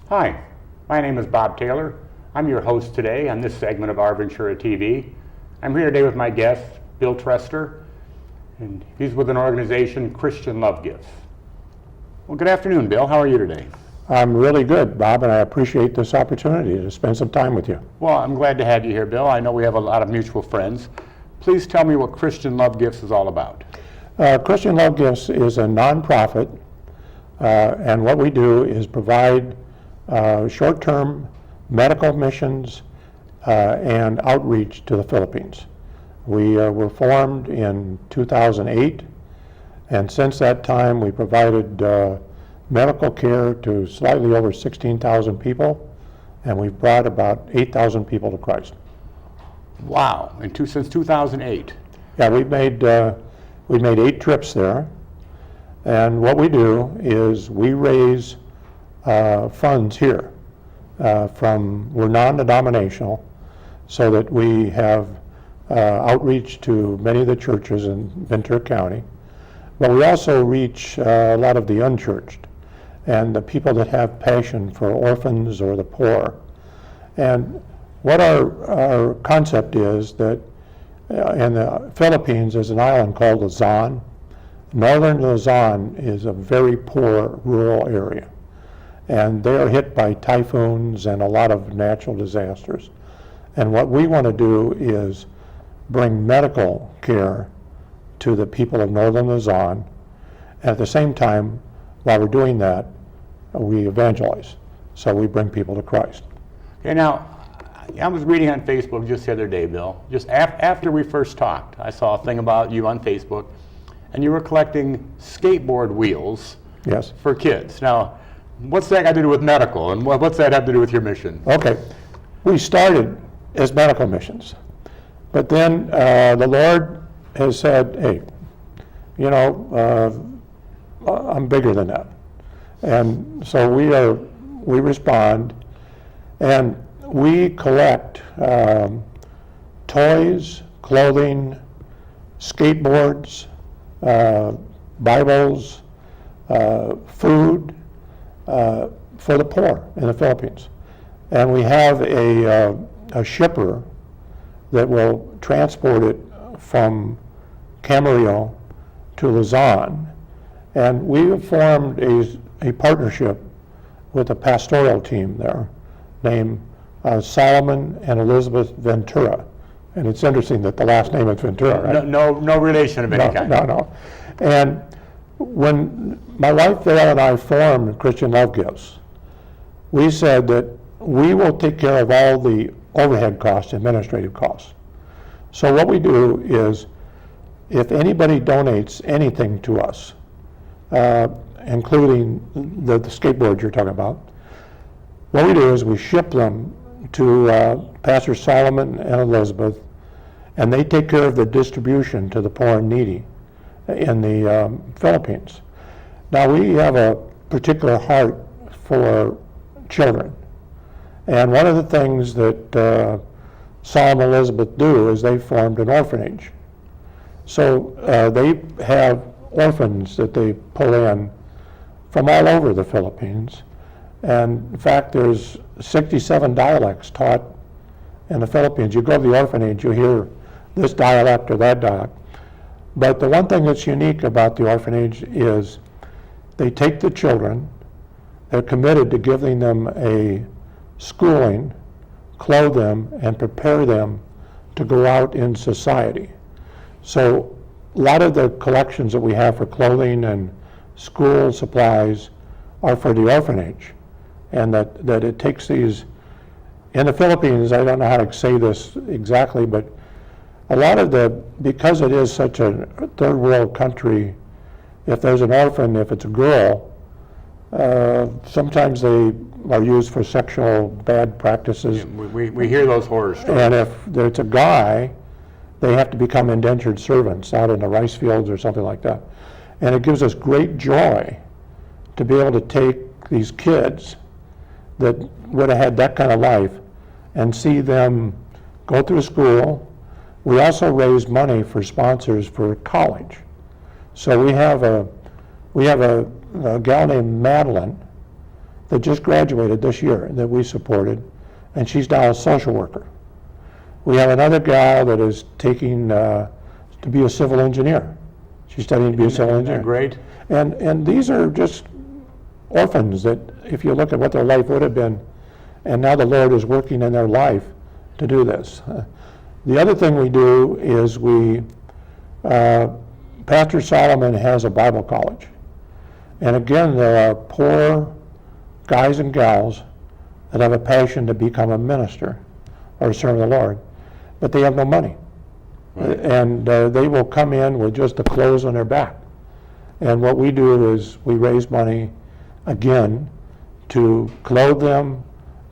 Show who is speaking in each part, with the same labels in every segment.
Speaker 1: Hi, my name is Bob Taylor. I'm your host today on this segment of Our Ventura TV. I'm here today with my guest, Bill Trester, and he's with an organization, Christian Love Gifts. Well, good afternoon, Bill. How are you today?
Speaker 2: I'm really good, Bob, and I appreciate this opportunity to spend some time with you.
Speaker 1: Well, I'm glad to have you here, Bill. I know we have a lot of mutual friends. Please tell me what Christian Love Gifts is all about.
Speaker 2: Christian Love Gifts is a nonprofit, and what we do is provide short-term medical missions and outreach to the Philippines. We were formed in 2008, and since that time we provided medical care to slightly over 16,000 people, and we've brought about 8,000 people to Christ.
Speaker 1: Wow, since 2008.
Speaker 2: Yeah, we've made 8 trips there, and what we do is we raise funds here we're non-denominational, so that we have outreach to many of the churches in Ventura County, but we also reach a lot of the unchurched and the people that have passion for orphans or the poor. And what our concept is that in the Philippines there's an island called Luzon. Northern Luzon is a very poor rural area, and they are hit by typhoons and a lot of natural disasters. And what we want to do is bring medical care to the people of Northern Luzon. And at the same time, while we're doing that, we evangelize. So we bring people to Christ.
Speaker 1: Okay, now, I was reading on Facebook just the other day, Bill, just after we first talked, I saw a thing about you on Facebook, and you were collecting skateboard wheels.
Speaker 2: Yes.
Speaker 1: For kids. Now, what's that got to do with medical, and what's that have to do with your mission?
Speaker 2: Okay, we started as medical missions, but then the Lord has said, hey, you know, I'm bigger than that. And so we respond, and we collect toys, clothing, skateboards, Bibles, food for the poor in the Philippines. And we have a shipper that will transport it from Camarillo to Luzon. And we have formed a partnership with a pastoral team there named Solomon and Elizabeth Ventura. And it's interesting that the last name is Ventura, right?
Speaker 1: No relation of any kind.
Speaker 2: No. And when my wife Vail and I formed Christian Love Gifts, we said that we will take care of all the overhead costs, administrative costs. So what we do is, if anybody donates anything to us, including the skateboards you're talking about, what we do is we ship them to Pastor Solomon and Elizabeth, and they take care of the distribution to the poor and needy in the Philippines. Now, we have a particular heart for children, and one of the things that Solomon and Elizabeth do is they formed an orphanage. So they have orphans that they pull in from all over the Philippines, and in fact there's 67 dialects taught in the Philippines. You go to the orphanage, you hear this dialect or that dialect. But the one thing that's unique about the orphanage is they take the children, they're committed to giving them a schooling, clothe them, and prepare them to go out in society. So a lot of the collections that we have for clothing and school supplies are for the orphanage. And that it takes these, in the Philippines, I don't know how to say this exactly, but a lot of because it is such a third world country, if there's an orphan, if it's a girl, sometimes they are used for sexual bad practices.
Speaker 1: Yeah, we hear those horror stories.
Speaker 2: And if it's a guy, they have to become indentured servants out in the rice fields or something like that. And it gives us great joy to be able to take these kids that would have had that kind of life and see them go through school. We also raise money for sponsors for college. So we have a gal named Madeline that just graduated this year that we supported, and she's now a social worker. We have another gal that is taking to be a civil engineer. She's studying to be a civil engineer.
Speaker 1: Great.
Speaker 2: And these are just orphans that, if you look at what their life would have been, and now the Lord is working in their life to do this. The other thing we do is Pastor Solomon has a Bible college. And again, there are poor guys and gals that have a passion to become a minister or serve the Lord, but they have no money. Right. And they will come in with just the clothes on their back. And what we do is we raise money, again, to clothe them,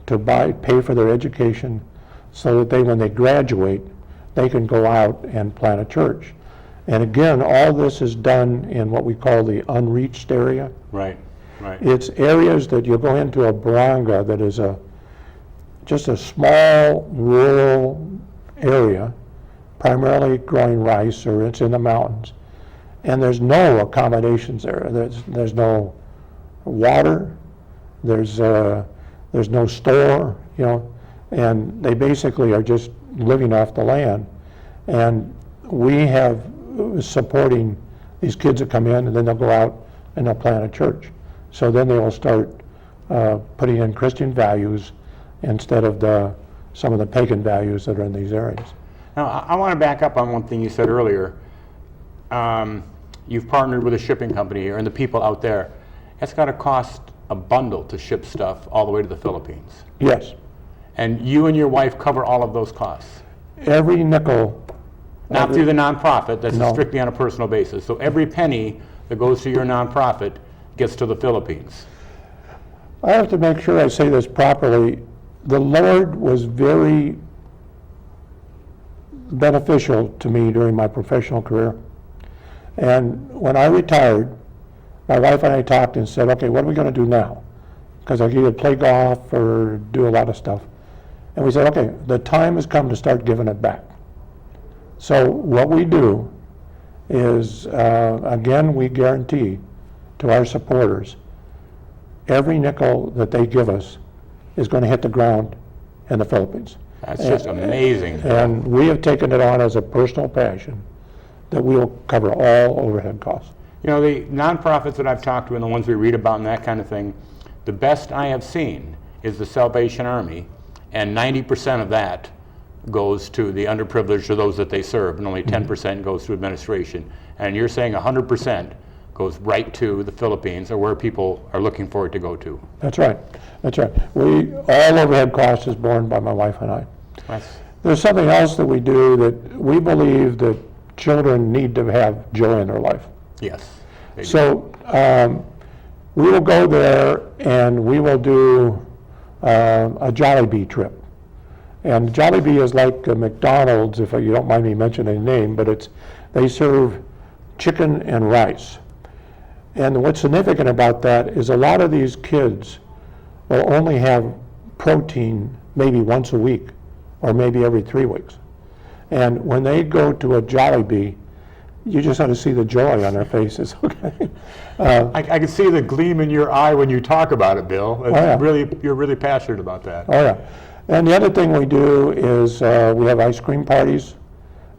Speaker 2: to pay for their education, so that when they graduate, they can go out and plant a church. And again, all this is done in what we call the unreached area.
Speaker 1: Right, right.
Speaker 2: It's areas that you go into a barangay that is just a small rural area, primarily growing rice, or it's in the mountains. And there's no accommodations there. There's no water, there's no store, and they basically are just living off the land. And we have supporting these kids that come in, and then they'll go out and they'll plant a church. So then they will start putting in Christian values instead of some of the pagan values that are in these areas.
Speaker 1: Now, I want to back up on one thing you said earlier. You've partnered with a shipping company here, and the people out there, it's got to cost a bundle to ship stuff all the way to the Philippines.
Speaker 2: Yes.
Speaker 1: And you and your wife cover all of those costs?
Speaker 2: Every nickel.
Speaker 1: Not through the nonprofit, that's
Speaker 2: No.
Speaker 1: strictly on a personal basis. So every penny that goes to your nonprofit gets to the Philippines.
Speaker 2: I have to make sure I say this properly. The Lord was very beneficial to me during my professional career. And when I retired, my wife and I talked and said, okay, what are we going to do now? Because I could either play golf or do a lot of stuff. And we said, okay, the time has come to start giving it back. So what we do is, again, we guarantee to our supporters, every nickel that they give us is going to hit the ground in the Philippines.
Speaker 1: That's just amazing.
Speaker 2: And we have taken it on as a personal passion that we will cover all overhead costs.
Speaker 1: You know, the nonprofits that I've talked to and the ones we read about and that kind of thing, the best I have seen is the Salvation Army, and 90% of that goes to the underprivileged or those that they serve, and only 10% goes to administration. And you're saying 100% goes right to the Philippines, or where people are looking for it to go to.
Speaker 2: That's right. That's right. All overhead costs is borne by my wife and I. There's something else that we do that we believe that children need to have joy in their life.
Speaker 1: Yes.
Speaker 2: So we will go there and we will do a Jollibee trip. And Jollibee is like a McDonald's, if you don't mind me mentioning the name, but they serve chicken and rice. And what's significant about that is a lot of these kids will only have protein maybe once a week or maybe every 3 weeks. And when they go to a Jollibee, you just have to see the joy on their faces. Okay.
Speaker 1: I can see the gleam in your eye when you talk about it, Bill.
Speaker 2: Yeah.
Speaker 1: You're really passionate about that.
Speaker 2: Oh yeah. And the other thing we do is we have ice cream parties.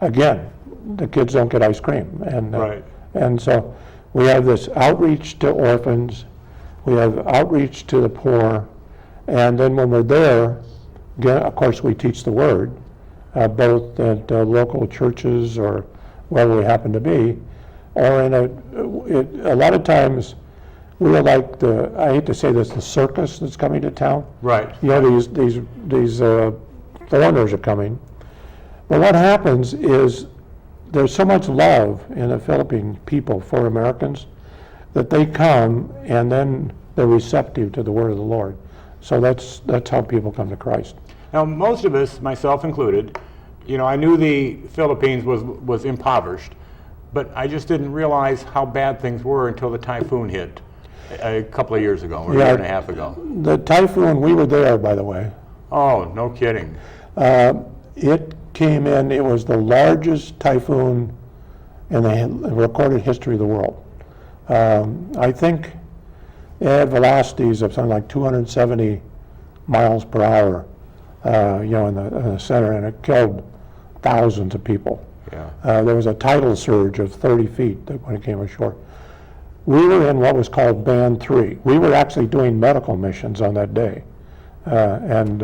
Speaker 2: Again, the kids don't get ice cream. And,
Speaker 1: Right.
Speaker 2: And so we have this outreach to orphans. We have outreach to the poor. And then when we're there, again, of course, we teach the word, both at local churches or wherever we happen to be, or in a lot of times we are like I hate to say this, the circus that's coming to town.
Speaker 1: Right.
Speaker 2: You know, these foreigners are coming. But what happens is there's so much love in the Philippine people for Americans that they come and then they're receptive to the word of the Lord. So that's how people come to Christ.
Speaker 1: Now, most of us, myself included, I knew the Philippines was impoverished, but I just didn't realize how bad things were until the typhoon hit a couple of years ago, or a year and a half ago.
Speaker 2: The typhoon, we were there, by the way.
Speaker 1: Oh, no kidding.
Speaker 2: It came in, it was the largest typhoon in the recorded history of the world. I think It had velocities of something like 270 miles per hour, in the center, and it killed thousands of people.
Speaker 1: Yeah.
Speaker 2: There was a tidal surge of 30 feet when it came ashore. We were in what was called Band 3. We were actually doing medical missions on that day. And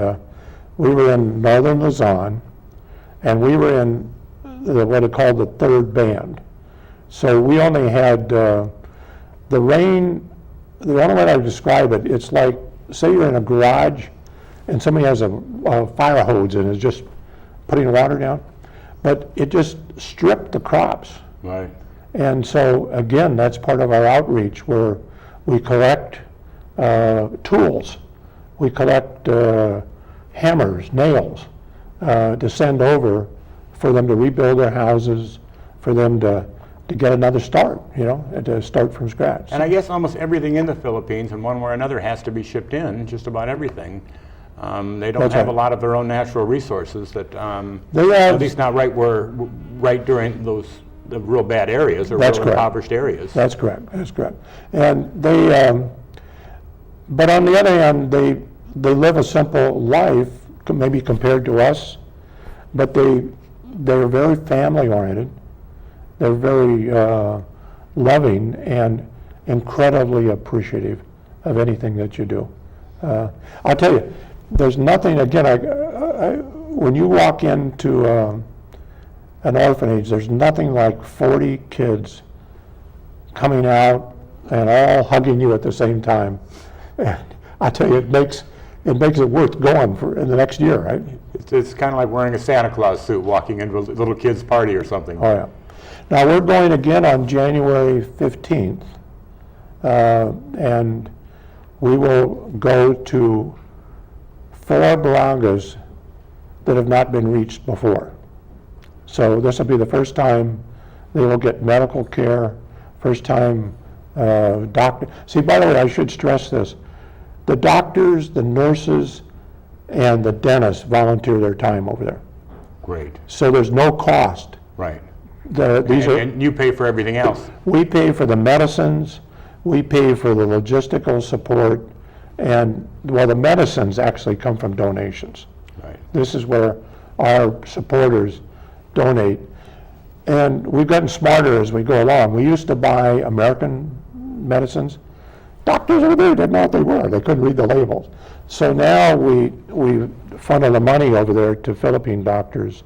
Speaker 2: we were in northern Luzon, and we were in what are called the third band. So we only had the rain. The only way I would describe it, it's like, say you're in a garage and somebody has a fire hose and is just putting water down, but it just stripped the crops.
Speaker 1: Right.
Speaker 2: And so again, that's part of our outreach, where we collect tools, we collect hammers, nails, to send over for them to rebuild their houses, for them to get another start, and to start from scratch.
Speaker 1: And I guess almost everything in the Philippines, in one way or another, has to be shipped in, just about everything. They don't
Speaker 2: That's
Speaker 1: have
Speaker 2: right.
Speaker 1: a lot of their own natural resources that,
Speaker 2: They have-
Speaker 1: at least not right during the real bad areas or
Speaker 2: That's
Speaker 1: real
Speaker 2: correct.
Speaker 1: impoverished areas.
Speaker 2: That's correct, that's correct. And they, but on the other hand, they live a simple life, maybe compared to us, but they're very family oriented. They're very loving and incredibly appreciative of anything that you do. I'll tell you, there's nothing, again, when you walk into an orphanage, there's nothing like 40 kids coming out and all hugging you at the same time. And I tell you, it makes it worth going for in the next year, right?
Speaker 1: It's kind of like wearing a Santa Claus suit walking into a little kid's party or something.
Speaker 2: Oh, yeah. Now, we're going again on January 15th, and we will go to 4 barangays that have not been reached before. So this will be the first time they will get medical care, first time doctor. See, by the way, I should stress this. The doctors, the nurses, and the dentists volunteer their time over there.
Speaker 1: Great.
Speaker 2: So there's no cost.
Speaker 1: Right.
Speaker 2: And
Speaker 1: you pay for everything else.
Speaker 2: we pay for the medicines, we pay for the logistical support, and, well, the medicines actually come from donations.
Speaker 1: Right.
Speaker 2: This is where our supporters donate. And we've gotten smarter as we go along. We used to buy American medicines. Doctors over there didn't know what they were. They couldn't read the labels. So now we funnel the money over there to Philippine doctors,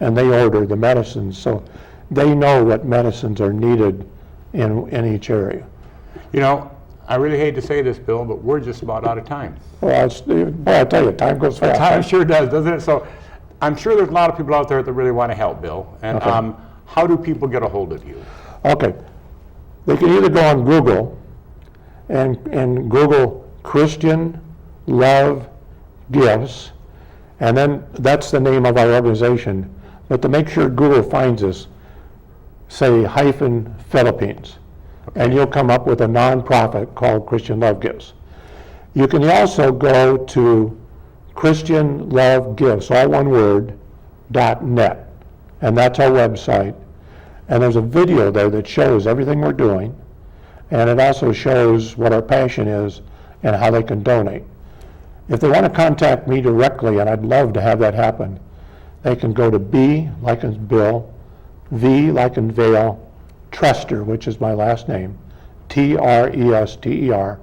Speaker 2: and they order the medicines. So they know what medicines are needed in each area.
Speaker 1: I really hate to say this, Bill, but we're just about out of time.
Speaker 2: Well, boy, I tell you, time goes fast.
Speaker 1: Time sure does, doesn't it? So I'm sure there's a lot of people out there that really want to help, Bill. And
Speaker 2: Okay.
Speaker 1: How do people get a hold of you?
Speaker 2: Okay. They can either go on Google and Google Christian Love Gifts, and then that's the name of our organization. But to make sure Google finds us, say -Philippines, and you'll come up with a nonprofit called Christian Love Gifts. You can also go to Christian Love Gifts, all one word, .net, and that's our website. And there's a video there that shows everything we're doing, and it also shows what our passion is and how they can donate. If they want to contact me directly, and I'd love to have that happen, they can go to B, like in Bill, V, like in Vail, Trester, which is my last name, Trester,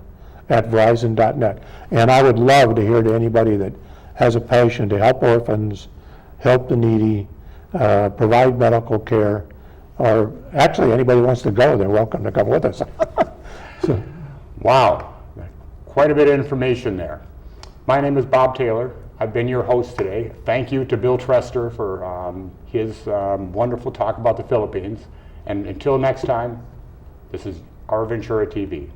Speaker 2: at Verizon.net. And I would love to hear to anybody that has a passion to help orphans, help the needy, provide medical care, or actually anybody who wants to go, they're welcome to come with us. So,
Speaker 1: Wow, quite a bit of information there. My name is Bob Taylor. I've been your host today. Thank you to Bill Trester for his wonderful talk about the Philippines. And until next time, this is Our Ventura TV.